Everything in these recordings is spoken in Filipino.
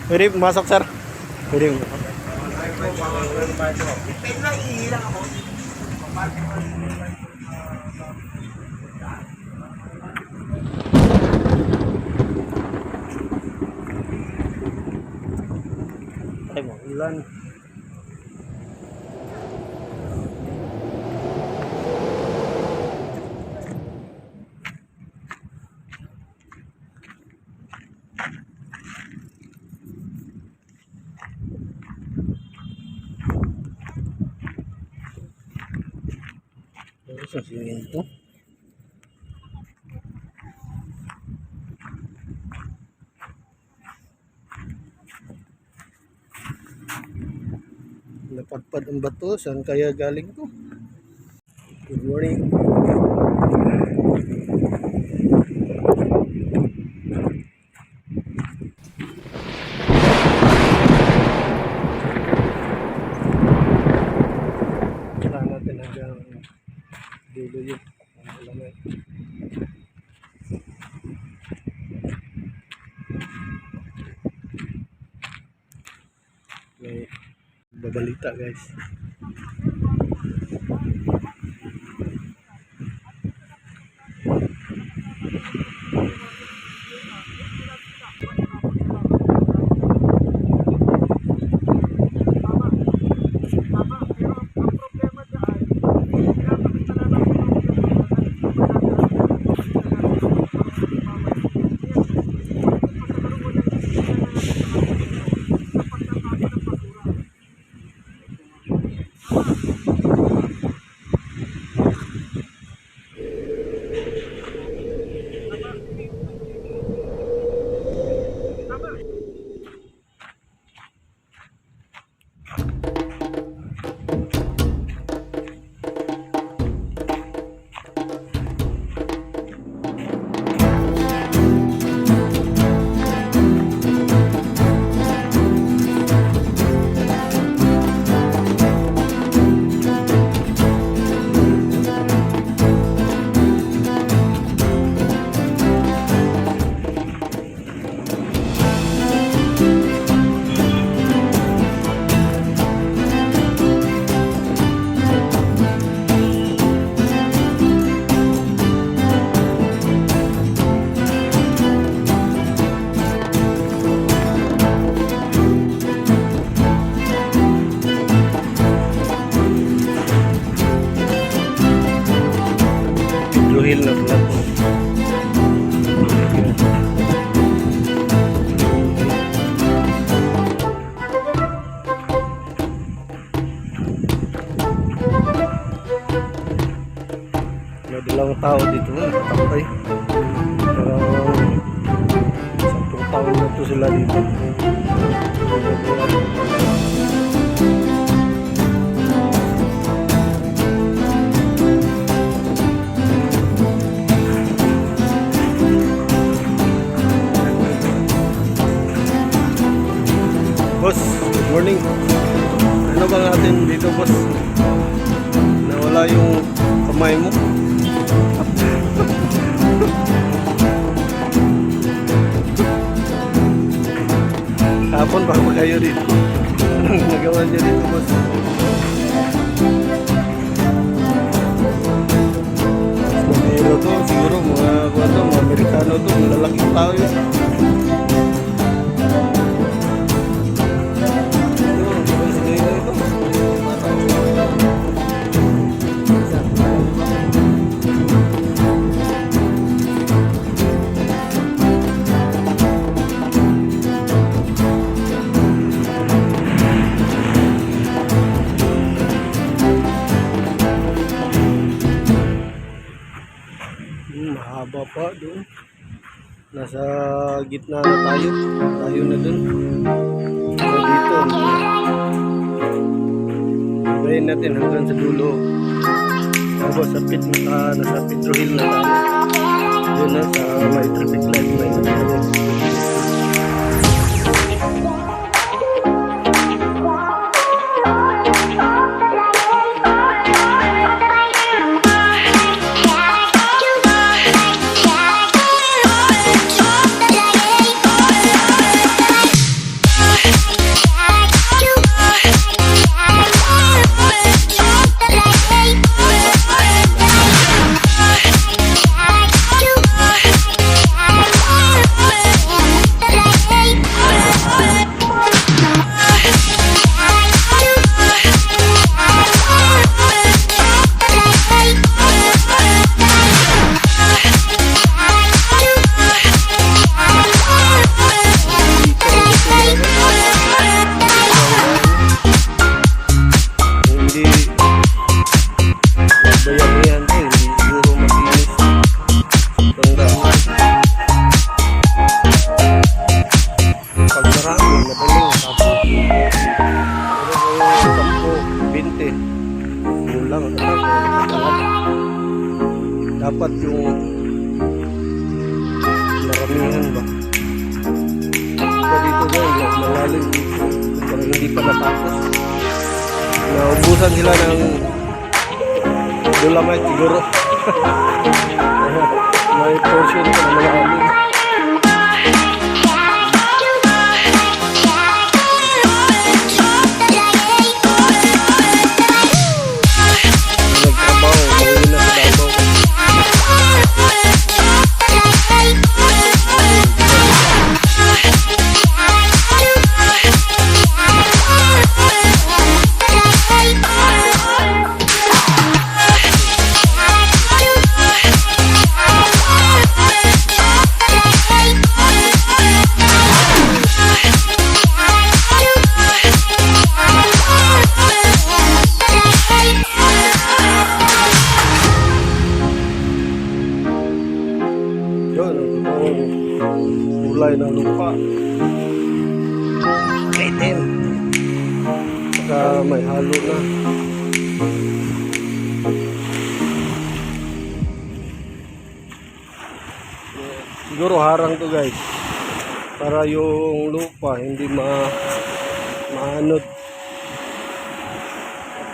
Pwede pumasok, sir. Pwede. Ay, maulan. Sa simento. Napadpad ang bato. Saan kaya galing to? Good morning. Kailangan natin hanggang dulo yun. Ang Dolomite. May babalita, guys. Hill na pala po. May dalawang tao dito nakatambay. Sampung taon na to sila dito. Boss, good morning. Ano bang atin dito, boss? Nawala yung kamay mo. Hapon ba kayo dito? Anong nagawa niyo dito, boss? Pero to, siguro mga Amerikano to, malalaking tao yun. Mahaba pa doon. Nasa gitna na tayo. Tayo na doon. So dito. Hintayin natin hanggang sa dulo. Tapos sa nasa Pedro Hill na tayo. Doon na sa may traffic light na yun. bayanihan to, hindi siguro makinis. Sobrang dami. Pag marami, madaling tapos. Pero kung 10, 20, kulang talaga. Dapat yung maramihan ba. Dito guys, malalim dito. Parang hindi pa natapos. Naubusan sila ng Dolomite siguro. May portion pa na malalim. Nagtrabaho, mawin na sa Davao. Yun, ang kulay ng lupa. Itim. Saka may halo na. Siguro harang to guys. Para yung lupa hindi maanod.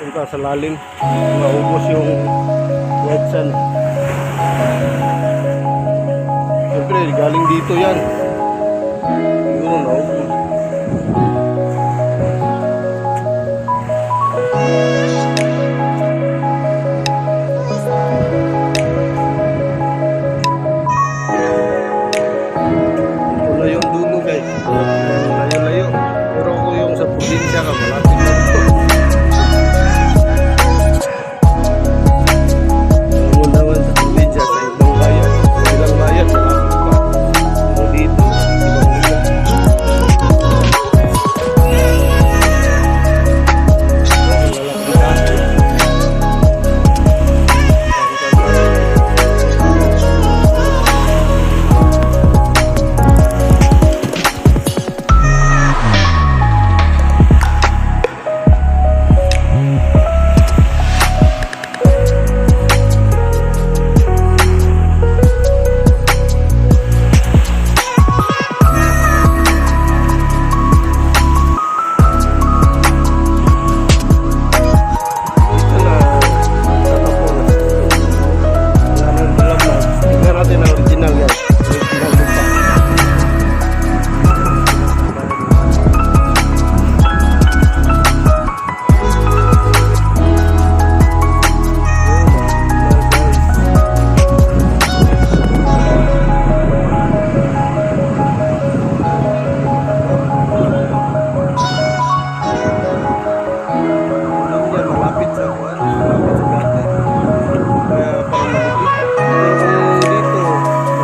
Punta sa lalim. Maubos yung red sand. Siyempre, galing dito yan. Siguro naubos. Ito na yung dulo guys. Layo-layo. Pero ako yung sa probinsya ka, malapit na ito. Alam mo naman sa probinsya, sa ibang bayan. Sa ilang bayan, malapit pa. Pero dito, ibang lugar.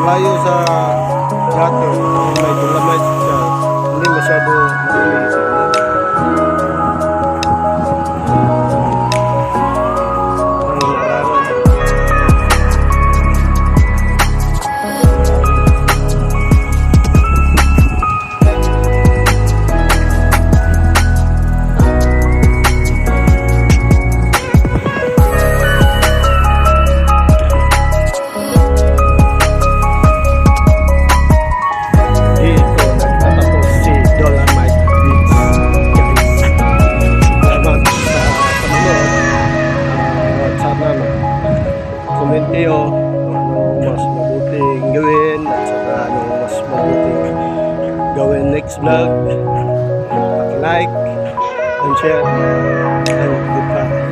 Malayo sa dati, may Dolomite siya, hindi masyado marami sa comment kayo kung ano mas mabuting gawin at saka ano mas mabuting gawin next vlog. Like and share and goodbye.